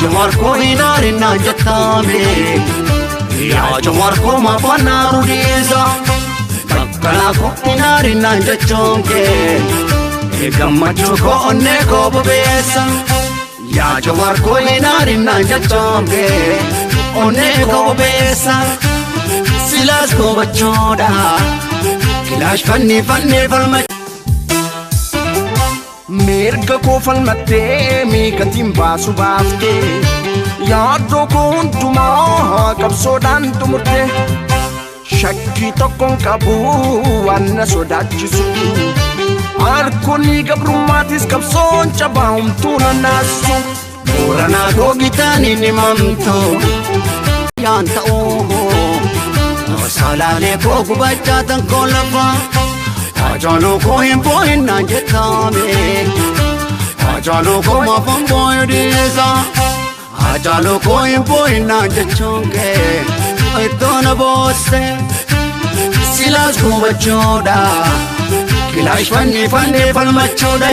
Jawar ko inarin na jatame Ya jawar ko mapanaru disa Bakkala ko inarin na jachonke Gammachu ko onne ko bubesa Ya jawar ko inarin na jachonke Onne ko bubesa Silas ko bachoda Kilash fanni falma Mirga ko falmatte miikatiin baasu baafte Yaaddoo ko hundumaa qabsoodhaan xumurte Shakkii tokkoon qabu waan na sodaachisu Harkoonni gabrummaatis qabsoon cabaa humtuu nannaasu Booranaa googitaanii ni mamto Yaan ta'uu Salaalee koo gubachaa tan koo lafa Ajaaloo koo hin boohin naan jettame Ajaaloo koo maafan booyu dhiisa Ajaaloo koo hin boohin naan jechuun kee Ittoo na boosse Silaas gubachuudha Kilaash fanni falmachuudha